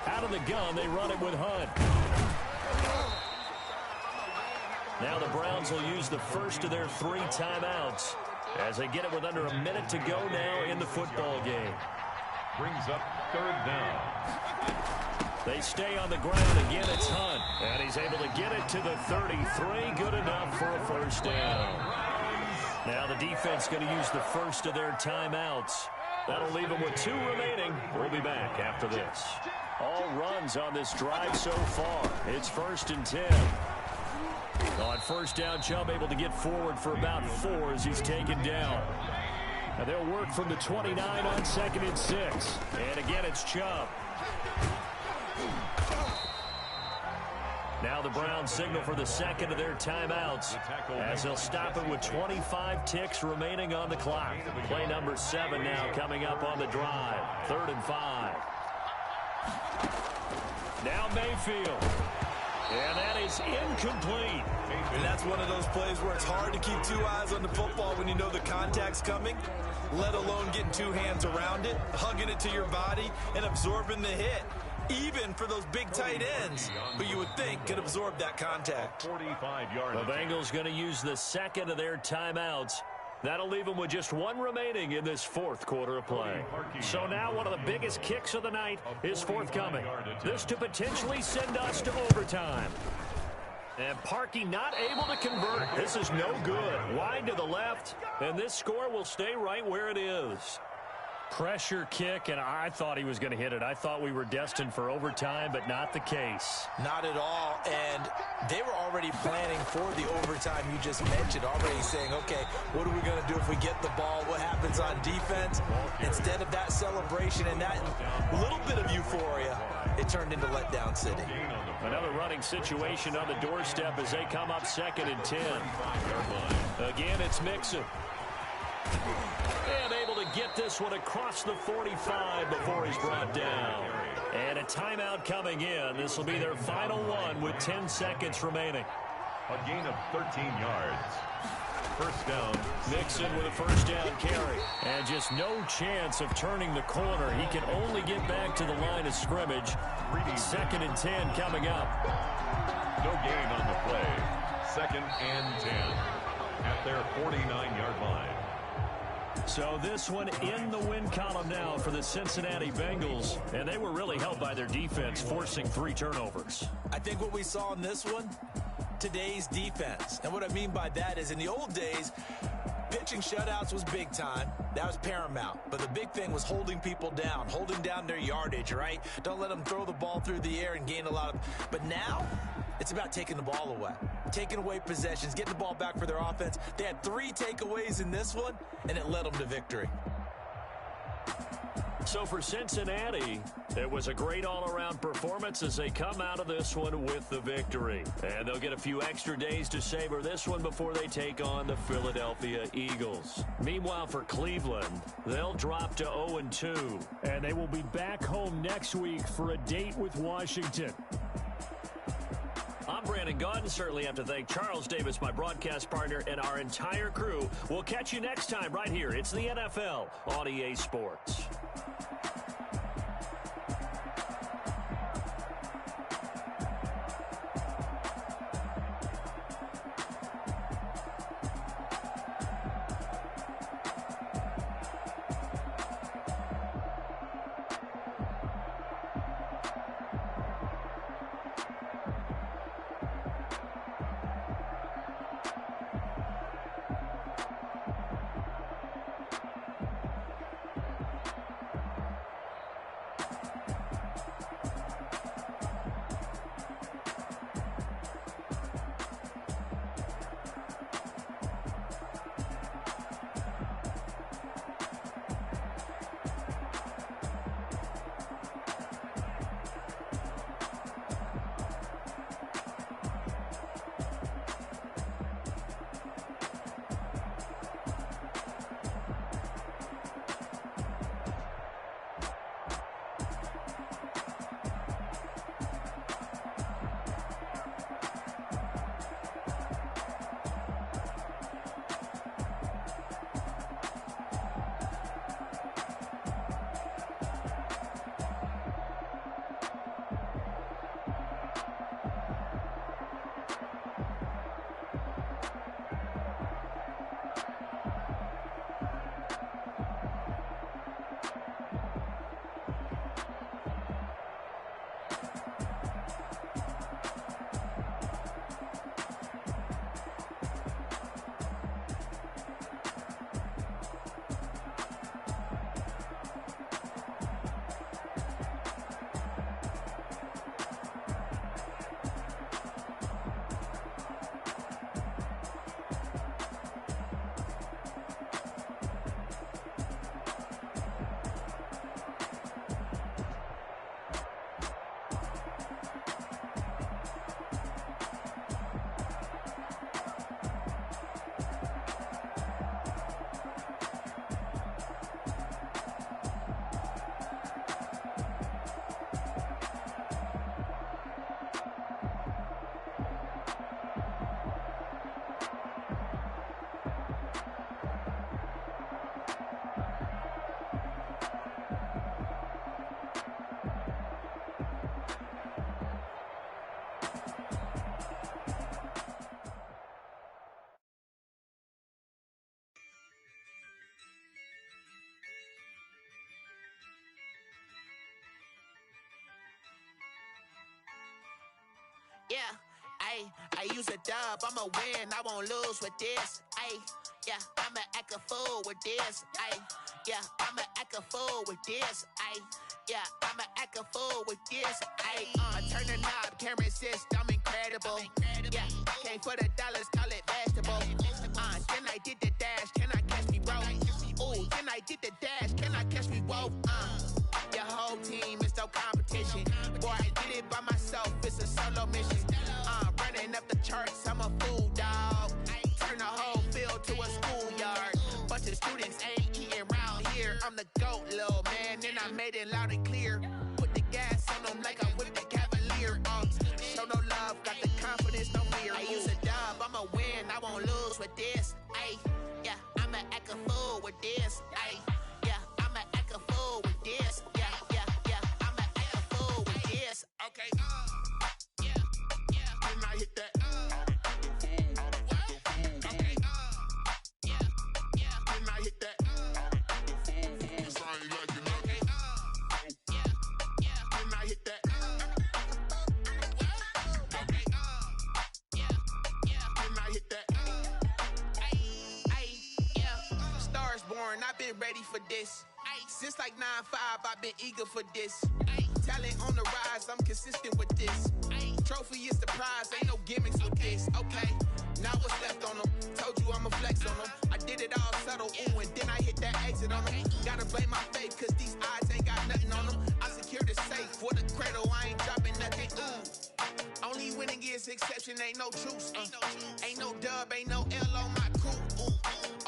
[SPEAKER 6] Out of the gun, they run it with Hunt. Now the Browns will use the first of their 3 timeouts as they get it with under a minute to go now in the football game.
[SPEAKER 7] Brings up 3rd down.
[SPEAKER 6] They stay on the ground. Again, it's Hunt. And he's able to get it to the 33. Good enough for a first down. Now the defense going to use the first of their timeouts. That'll leave them with 2 remaining. We'll be back after this. All runs on this drive so far. It's 1st and 10. On first down, Chubb able to get forward for about 4 as he's taken down. And they'll work from the 29 on 2nd and 6. And again, it's Chubb. Now the Browns signal for the 2nd of their timeouts as they'll stop it with 25 ticks remaining on the clock. Play number 7 now coming up on the drive. 3rd and 5. Now Mayfield. And that is incomplete.
[SPEAKER 8] And that's one of those plays where it's hard to keep 2 eyes on the football when you know the contact's coming, let alone getting 2 hands around it, hugging it to your body, and absorbing the hit. Even for those big tight ends, who you would think could absorb that contact.
[SPEAKER 7] 45-yard.
[SPEAKER 6] The Bengals going to use the 2nd of their timeouts. That'll leave them with just 1 remaining in this 4th quarter of play. So now one of the biggest kicks of the night is forthcoming. This to potentially send us to overtime. And Parkey not able to convert. This is no good. Wide to the left, and this score will stay right where it is. Pressure kick, and I thought he was going to hit it. I thought we were destined for overtime, but not the case.
[SPEAKER 8] Not at all, and they were already planning for the overtime you just mentioned, already saying, okay, what are we going to do if we get the ball? What happens on defense? Instead of that celebration and that little bit of euphoria, it turned into letdown city.
[SPEAKER 6] Another running situation on the doorstep as they come up 2nd and 10. Again, it's Mixon. And able to get this one across the 45 before he's brought down. And a timeout coming in. This will be their final one with 10 seconds remaining.
[SPEAKER 7] A gain of 13 yards. First down.
[SPEAKER 6] Mixon with a first down carry. And just no chance of turning the corner. He can only get back to the line of scrimmage. 2nd and 10 coming up.
[SPEAKER 7] No gain on the play. 2nd and 10 at their 49-yard line.
[SPEAKER 6] So this one in the win column now for the Cincinnati Bengals. And they were really helped by their defense, forcing 3 turnovers.
[SPEAKER 8] I think what we saw in this one, today's defense. And what I mean by that is in the old days, pitching shutouts was big time. That was paramount. But the big thing was holding people down, holding down their yardage, right? Don't let them throw the ball through the air and gain a lot of... But now, it's about taking the ball away. Taking away possessions, getting the ball back for their offense. They had 3 takeaways in this one, and it led them to victory.
[SPEAKER 6] So for Cincinnati, it was a great all-around performance as they come out of this one with the victory. And they'll get a few extra days to savor this one before they take on the Philadelphia Eagles. Meanwhile, for Cleveland, they'll drop to 0-2. And they will be back home next week for a date with Washington. I'm Brandon Gaudin. Certainly have to thank Charles Davis, my broadcast partner, and our entire crew. We'll catch you next time right here. It's the NFL on EA Sports.
[SPEAKER 10] Yeah, I use a dub, I'ma win, I won't lose with this. Yeah, I'ma act a fool with this. Yeah, I'ma act a fool with this. Yeah, I'ma act a fool with this. I turn the knob, can't resist, I'm incredible. Yeah, came for the dollars, call it vegetable. Then I did the dash, can I catch me, bro? Ooh, then I did the dash, can I catch me, whoa? Your whole team is no competition. Boy, I did it by myself, it's a solo mission. Running up the charts, I'm a fool, dog. Turn the whole field to a schoolyard. Bunch of students ain't eating round here. I'm the GOAT, little man, and I made it loud and clear. Put the gas on them like I'm with the Cavalier. Show no love, got the confidence, no fear. I use a dub, I'ma win, I won't lose with this. Yeah, I'ma act a fool with this. Yeah, I'ma act a fool with this. Yeah, I'ma act a fool with this. Okay, and I hit that. Okay, and I hit that. Cause I ain't like it. Okay, and I hit that. Okay, and I hit that. Stars born, I've been ready for this. Since like 9-5, I've been eager for this. Talent on the rise, I'm consistent with this. Trophy is the prize, ain't no gimmicks with this. Okay, now what's left on them? Told you I'ma flex on them. I did it all subtle, ooh, and then I hit that exit on them. Gotta blame my faith, cause these odds ain't got nothing on them. I secured the safe for the cradle, I ain't dropping nothing, ooh. Only winning is exception, ain't no truce. Ain't no dub, ain't no L on my crew, ooh.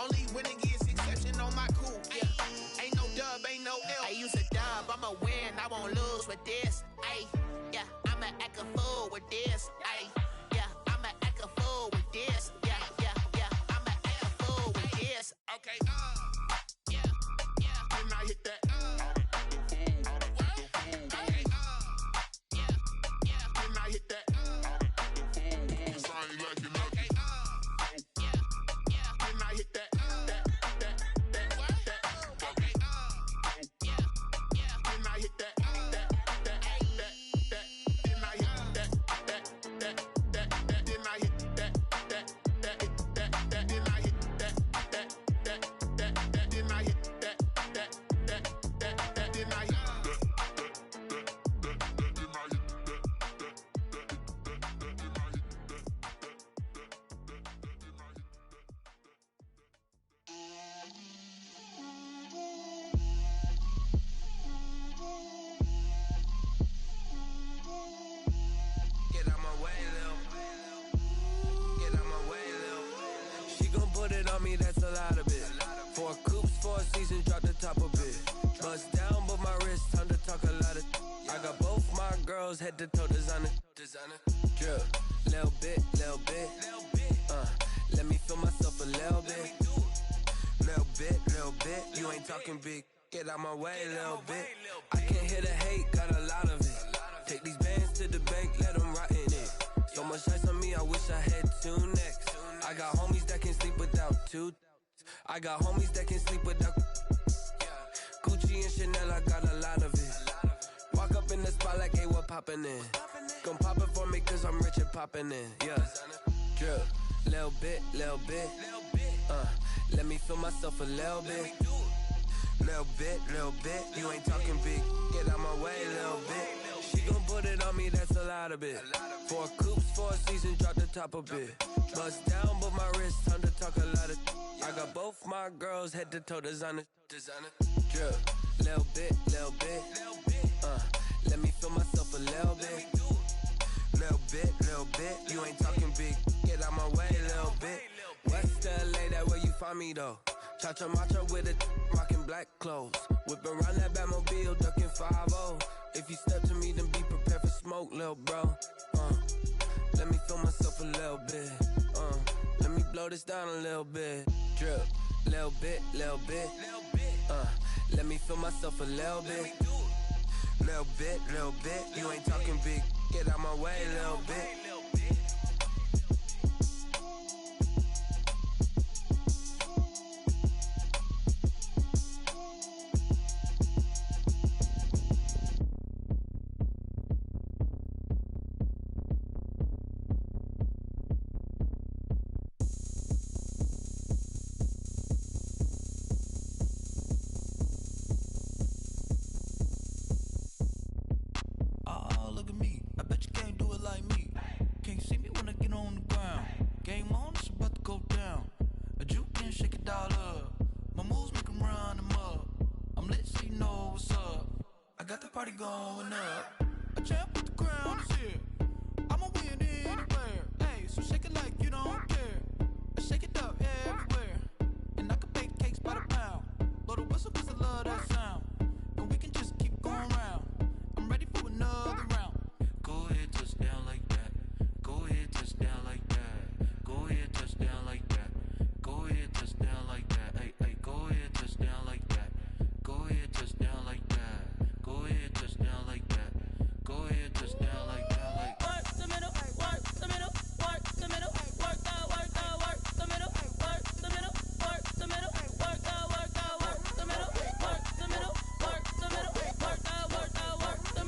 [SPEAKER 10] Only winning is exception on my crew, yeah. Ain't no dub, ain't no L. I use a dub, I'ma win, I won't lose with this. Yeah, I'ma act a fool with this. Yeah, I'ma act a fool with this. Yeah, I'ma act a fool with this. Okay, and I hit that. Okay, and I hit that. Cause I ain't like it. Okay, and I hit that. Okay, and I hit that.
[SPEAKER 5] That's a lot of it. 4 coops, 4 seasons, drop the top of it. Bust down, but my wrist, time to talk a lot of. I got both my girls head to toe designer. Drip, little bit. Let me feel myself a little bit. Little bit. You ain't talking big. Get out my way, little bit. I can't hear the hate, got a lot of it. Take these bands to the bank, let them rot in it. So much ice on me, I wish I had 2 necks. I got homies that can sleep without 2. I got homies that can sleep without Gucci and Chanel, I got a lot of it. Walk up in the spot like, hey, what poppin' in? Gon' pop it for me cause I'm rich and poppin' in. Yeah, drip, little bit. Let me feel myself a little bit. Little bit. You ain't talking big. Get out my way, little bit. She gon' put it on me, that's a lot of it. 4 coops, 4 seasons, drop the top a bit. Bust down, but my wrist, time to talk a lot of. I got both my girls head to toe designer. Drip, little bit. Let me feel myself a little bit. Little bit. You ain't talking big. Get out my way, little bit. West LA, that where you find me though. Cha-cha matcha with it, rockin' black clothes. Whip around that Batmobile, duckin' 5-0. If you step to me, then be prepared for smoke, lil' bro. Let me feel myself a little bit. Let me blow this down a little bit. Drip, little bit. Let me feel myself a little bit. Little bit. You ain't talking big. Get out my way, little bit.
[SPEAKER 11] on the ground. Game on, it's about to go down. A juke can shake it all up. My moves make 'em run them up. I'm lit so you know what's up. I got the party going up. A champ with the crown is here. I'ma win anywhere. Hey, so shake it like you don't care. I shake it up everywhere. And I can bake cakes by the pound. Blow the whistle 'cause I love that sound. And we can just keep going round. I'm ready for another round. Go ahead, touch down like that. Go ahead, touch down like that. Go ahead, touch down like that. Go ahead, touch down like that. Hey, hey, go ahead, touch down like that. Go ahead, touch down like that. Go ahead, touch down like that. Go ahead, touch down like that. Like
[SPEAKER 1] work the middle, work the middle, work the middle, work the middle, work the middle, work the middle, work the middle, work the middle, work the middle, work the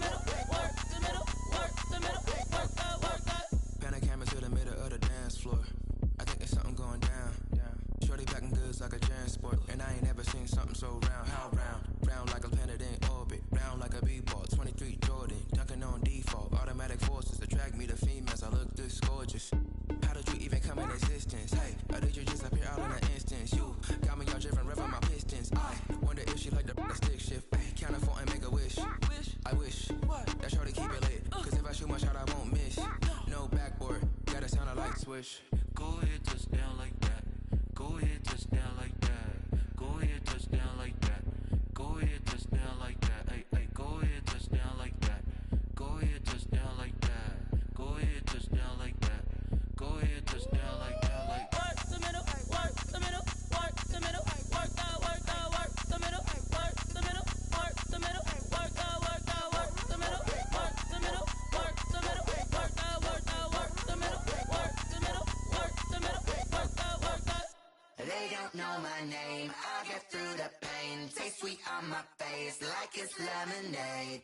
[SPEAKER 1] middle, work the middle, work the middle, work the.
[SPEAKER 5] Pan a camera to the middle of the dance floor. I think there's something going down. Shorty packing goods like a transport, and I ain't never seen something so round. How round? Round like a planet in orbit, round like a b-ball. 23 Jordan, dunking on default. Automatic forces attract me to females. I look this gorgeous. How did you even come in existence? Hey, or did you just appear out in an instance? You got me all driven, revving my pistons. I wonder if she like the stick shift. Ay, count a four and make a wish. I wish that shorty keep it lit. 'Cause if I shoot my shot, I won't miss. No backboard, gotta sound a light switch. Go ahead, touch down like that. Go ahead, touch down like that. Go ahead, touch down like that. Go ahead, touch down like that. Hey, hey, go ahead, touch down like that. Go ahead, touch down like that. Go ahead, touch down like that. Go ahead, touch down like that. Like
[SPEAKER 1] Work the middle, work the middle, work the middle, work the middle, work the middle, work the middle, work the middle, work the middle, work the middle, work the middle, work the middle, work the middle, work the.
[SPEAKER 12] They don't know my name, I get through the pain. Taste sweet on my face like it's lemonade.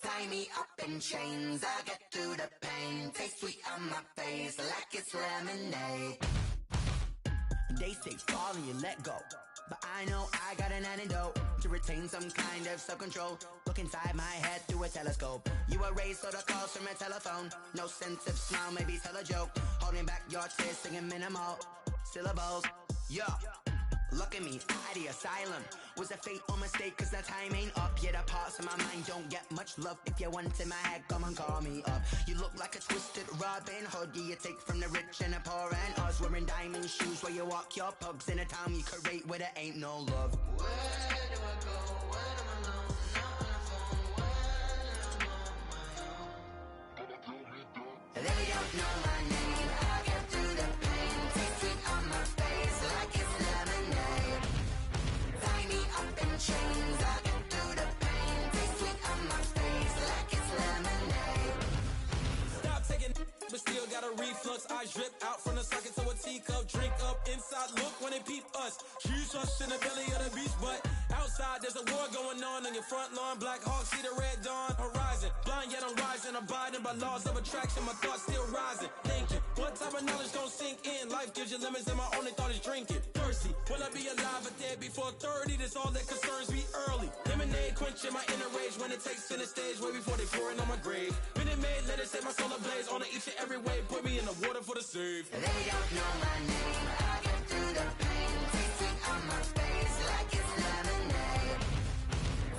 [SPEAKER 12] Tie me up in chains, I get through the pain. Taste sweet on my face like it's lemonade.
[SPEAKER 13] They say fall and you let go, but I know I got an antidote to retain some kind of self-control. Look inside my head through a telescope. You erase all the calls from a telephone. No sense of smile, maybe tell a joke. Holding back your tears, singing minimal syllables. Yo, look at me, out the asylum. Was a fate or mistake, 'cause the time ain't up. Yet the parts of my mind don't get much love. If you want in my head, come and call me up. You look like a twisted Robin Hood. Yeah, you take from the rich and the poor and us. Wearing diamond shoes where you walk your pugs in a town you create where there ain't no love.
[SPEAKER 12] Where do I go when I'm alone? Not on the phone when I'm on my own. They don't know my name, I get through the pain. Taste sweet on my face like it's lemonade. Tie me up in chains, I get through the pain. Taste sweet on my face like it's lemonade.
[SPEAKER 1] Stop taking, but still got a reflux. Eyes drip out from the socket to a teacup. Drink up inside, look when they peep us. Shoes us in the belly of the beast, but outside there's a war going on your front lawn. Black Hawk, see the red dawn horizon. Blind yet I'm rising, abiding by laws of attraction. My thoughts still rising, thinking what type of knowledge gon' sink in? Life gives you limits and my only thought is drinking. Thirsty, will I be alive or dead before 30? That's all that concerns me early. Lemonade quenching my inner rage when it takes center stage way before they pouring on my grave. Minute Maid, let it set my soul ablaze on each and every way. Put me in the water for the save.
[SPEAKER 12] They don't know my name, I get through the pain. Taste sweet on my face like it's lemonade.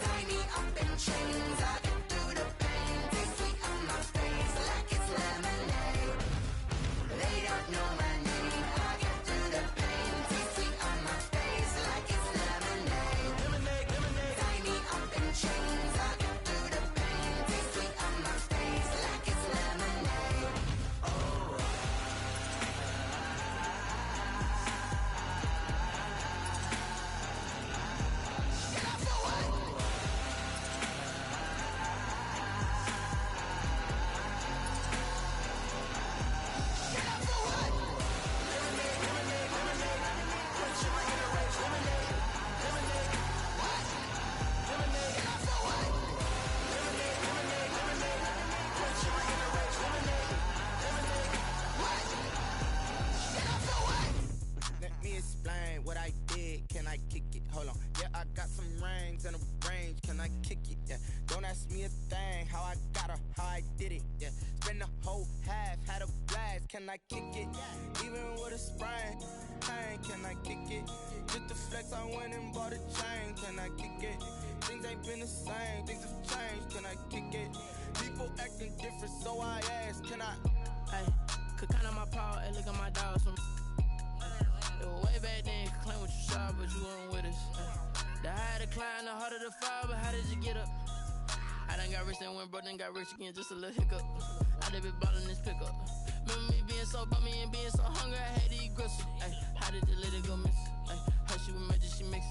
[SPEAKER 12] Tie me up in chains, I get through the pain. Taste sweet on my face like it's lemonade. They don't know my name, I get through the pain. Taste sweet on my face like it's lemonade.
[SPEAKER 1] Lemonade, lemonade.
[SPEAKER 12] Tie me up in chains, I get through the pain. Taste sweet on my face like it's lemonade. Oh.
[SPEAKER 14] me a thing, how I got her, how I did it, yeah. Spend the whole half, had a blast, can I kick it? Even with a sprain, pain, can I kick it? Just to flex, I went and bought a chain, can I kick it? Things ain't been the same, things have changed, can I kick it? People acting different, so I asked, can I?
[SPEAKER 1] Hey, could count on my power, hey, look at my dogs from. It was way back then, could claim what you saw, but you weren't with us. The higher the climb, the harder the fall, but how did you get up? I done got rich and went broke, then got rich again, just a little hiccup. I done been ballin' this pickup. Remember me being so bummy and being so hungry, I had to eat gristle. Ay, how did you let it go miss? Ay, her she was magic, she mixed.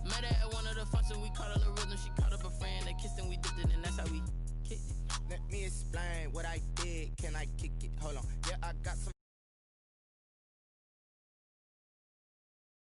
[SPEAKER 1] Met her at one of the functions, we caught a little rhythm, she caught up a friend, they kissed and we dipped it, and that's how we kicked it.
[SPEAKER 14] Let me explain what I did, can I kick it? Hold on, yeah, I got some